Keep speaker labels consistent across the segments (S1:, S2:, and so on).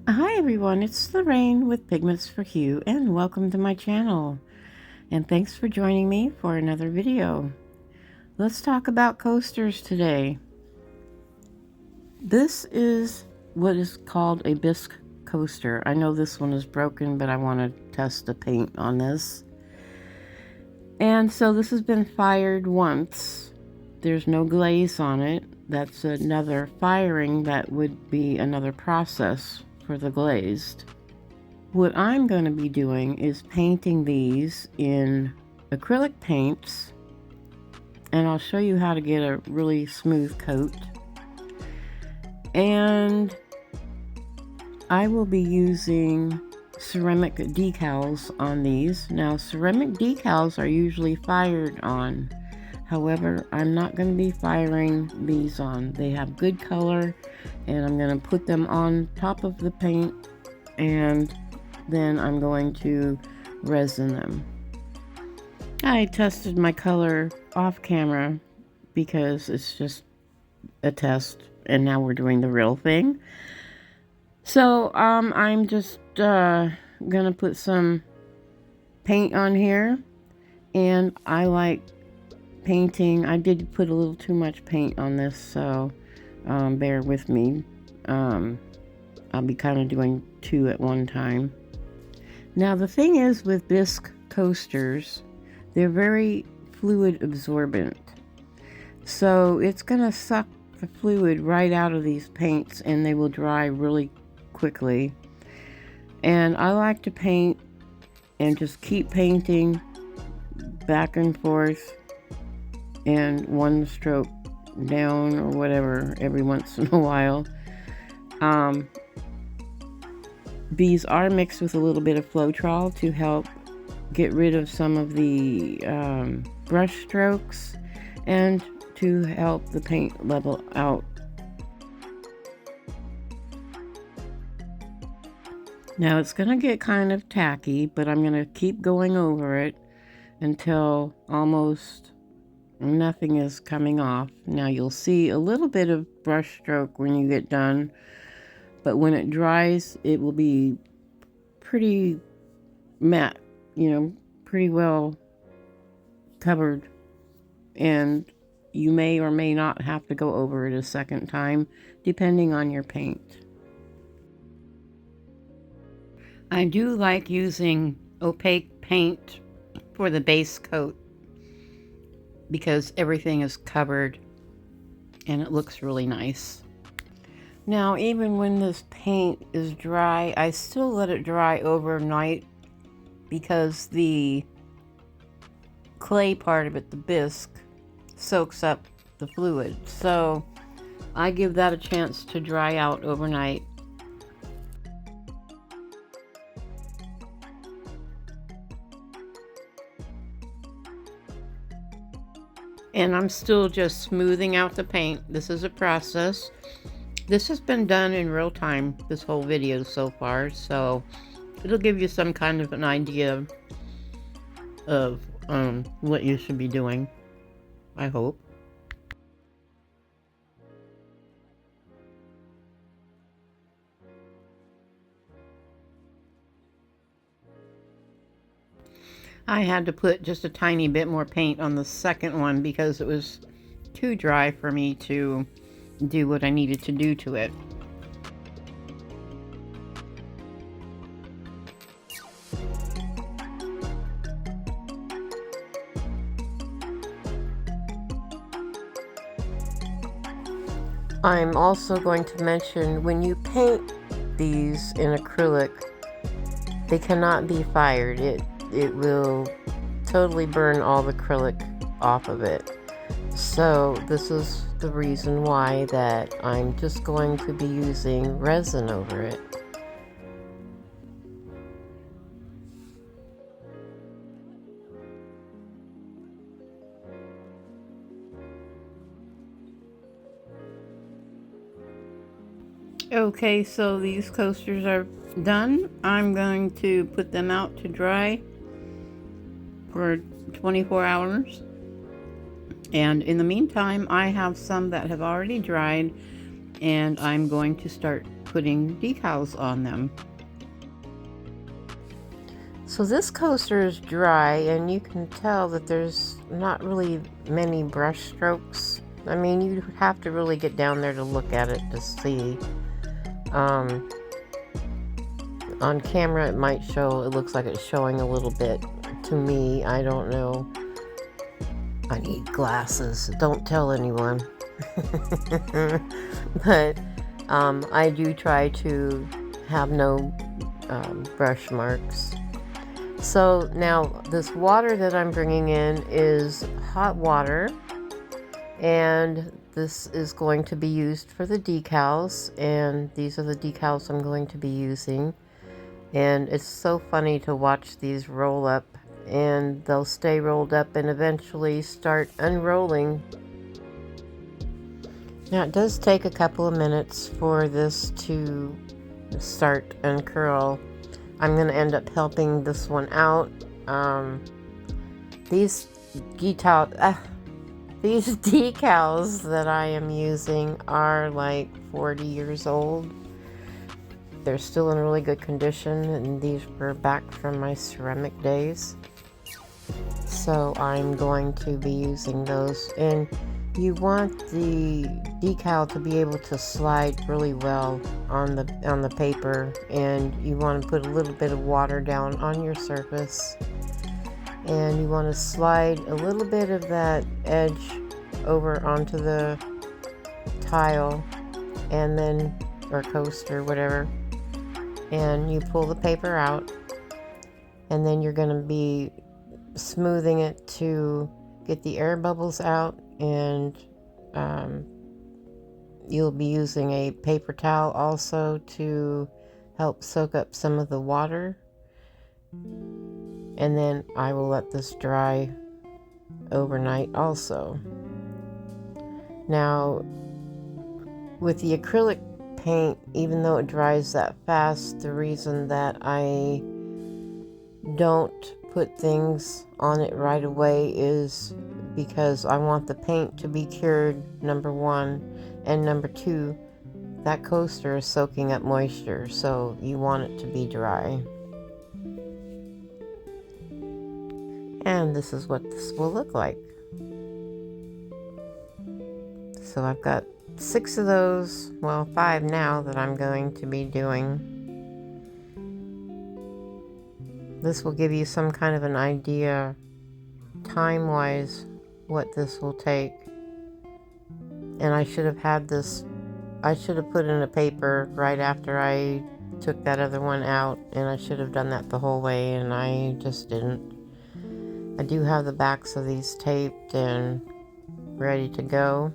S1: Hi everyone, it's Lorraine with Pigments for Hue and welcome to my channel. And thanks for joining me for another video. Let's talk about coasters today. This is what is called a bisque coaster. I know this one is broken, but I want to test the paint on this. And so this has been fired once. There's no glaze on it. That's another firing that would be another process for the glazed. What I'm going to be doing is painting these in acrylic paints, and I'll show you how to get a really smooth coat. And I will be using ceramic decals on these. Now, ceramic decals are usually fired on. However, I'm not going to be firing these on. They have good color, and I'm going to put them on top of the paint, and then I'm going to resin them. I tested my color off camera because it's just a test, and now we're doing the real thing. So I'm just gonna put some paint on here, and I like painting. I did put a little too much paint on this, so bear with me. I'll be kind of doing two at one time. Now the thing is with bisque coasters, they're very fluid absorbent. So it's going to suck the fluid right out of these paints and they will dry really quickly. And I like to paint and just keep painting back and forth and one stroke down or whatever every once in a while. These are mixed with a little bit of Floetrol to help get rid of some of the brush strokes and to help the paint level out. Now it's going to get kind of tacky, but I'm going to keep going over it until almost nothing is coming off. Now you'll see a little bit of brush stroke when you get done, but when it dries, it will be pretty matte, pretty well covered, and you may or may not have to go over it a second time, depending on your paint. I do like using opaque paint for the base coat because everything is covered and it looks really nice. Now, even when this paint is dry, I still let it dry overnight because the clay part of it, the bisque, soaks up the fluid. So I give that a chance to dry out overnight. And I'm still just smoothing out the paint. This is a process. This has been done in real time, this whole video so far, so it'll give you some kind of an idea of what you should be doing, I hope. I had to put just a tiny bit more paint on the second one because it was too dry for me to do what I needed to do to it. I'm also going to mention when you paint these in acrylic, they cannot be fired. It will totally burn all the acrylic off of it. So this is the reason why that I'm just going to be using resin over it. Okay, so these coasters are done. I'm going to put them out to dry for 24 hours. And in the meantime, I have some that have already dried, and I'm going to start putting decals on them. So this coaster is dry, and you can tell that there's not really many brush strokes. I mean, you have to really get down there to look at it to see. On camera it might show, it looks like it's showing a little bit to me. I don't know. I need glasses. Don't tell anyone. But I do try to have no brush marks. So now this water that I'm bringing in is hot water, and this is going to be used for the decals, and these are the decals I'm going to be using. And it's so funny to watch these roll up, and they'll stay rolled up and eventually start unrolling. Now it does take a couple of minutes for this to start uncurl. I'm going to end up helping this one out. These decals that I am using are like 40 years old. They're still in really good condition, and these were back from my ceramic days. So I'm going to be using those, and you want the decal to be able to slide really well on the paper, and you want to put a little bit of water down on your surface, and you want to slide a little bit of that edge over onto the tile, and then, or coaster, whatever, and you pull the paper out, and then you're going to be smoothing it to get the air bubbles out, and you'll be using a paper towel also to help soak up some of the water. And then I will let this dry overnight also. Now with the acrylic paint, even though it dries that fast, the reason that I don't put things on it right away is because I want the paint to be cured, number one, and number two, that coaster is soaking up moisture, so you want it to be dry. And this is what this will look like. So I've got 6 of those, well, 5 now that I'm going to be doing. This will give you some kind of an idea time-wise what this will take. And I should have had this, I should have put in a paper right after I took that other one out, and I should have done that the whole way, and I just didn't. I do have the backs of these taped and ready to go.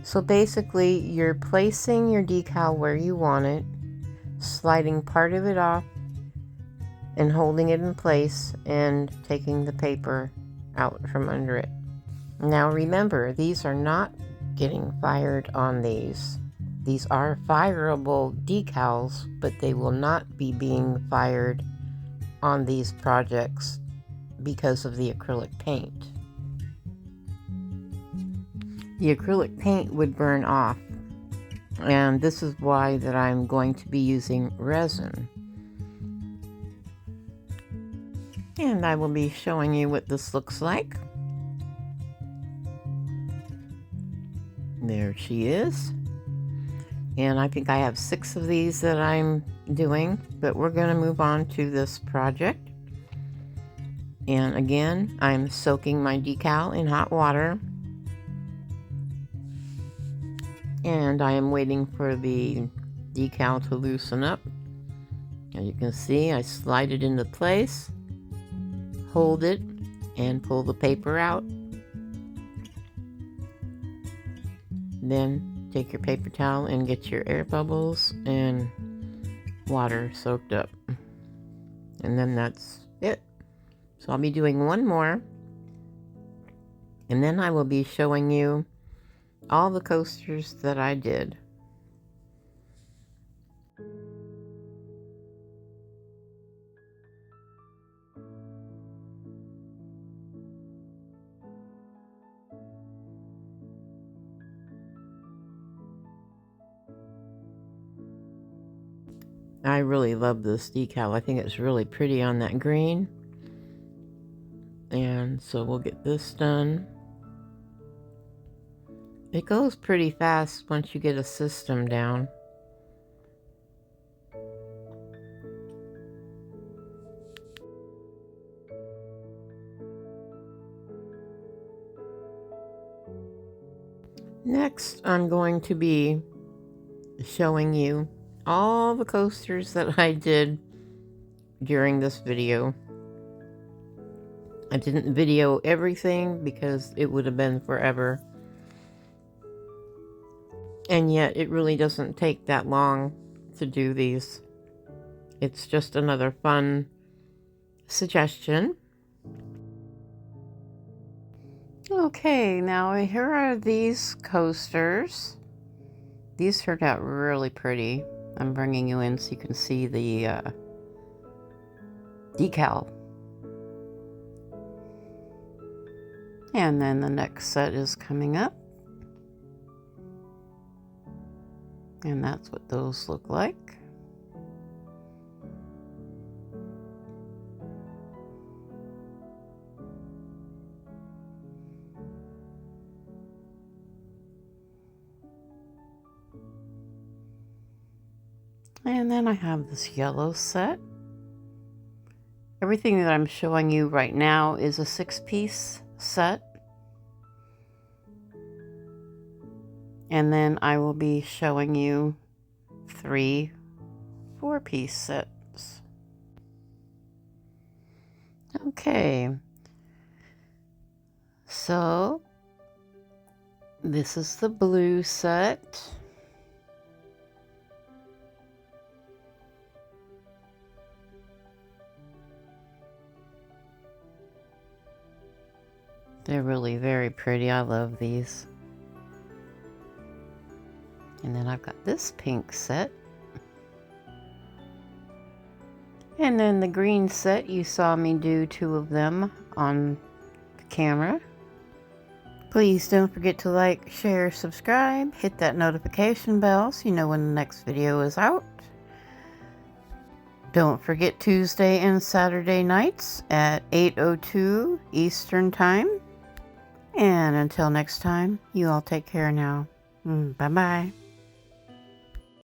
S1: So basically, you're placing your decal where you want it, sliding part of it off and holding it in place, and taking the paper out from under it. Now remember, these are not getting fired on these. These are fireable decals, but they will not be being fired on these projects because of the acrylic paint. The acrylic paint would burn off, and this is why that I'm going to be using resin. And I will be showing you what this looks like. There she is. And I think I have 6 of these that I'm doing, but we're going to move on to this project. And again, I'm soaking my decal in hot water. And I am waiting for the decal to loosen up. As you can see, I slide it into place, hold it, and pull the paper out. Then take your paper towel and get your air bubbles and water soaked up. And then that's it. So I'll be doing one more, and then I will be showing you all the coasters that I did. I really love this decal. I think it's really pretty on that green. And so we'll get this done. It goes pretty fast once you get a system down. Next, I'm going to be showing you all the coasters that I did during this video. I didn't video everything because it would have been forever. And yet it really doesn't take that long to do these. It's just another fun suggestion. Okay, now here are these coasters. These turned out really pretty. I'm bringing you in so you can see the decal. And then the next set is coming up. And that's what those look like. And then I have this yellow set. Everything that I'm showing you right now is a 6-piece set. And then I will be showing you 3 4-piece sets. Okay. So this is the blue set. They're really very pretty. I love these. And then I've got this pink set. And then the green set, you saw me do 2 of them on camera. Please don't forget to like, share, subscribe, hit that notification bell so you know when the next video is out. Don't forget Tuesday and Saturday nights at 8:02 Eastern Time. And until next time, you all take care now. Bye-bye.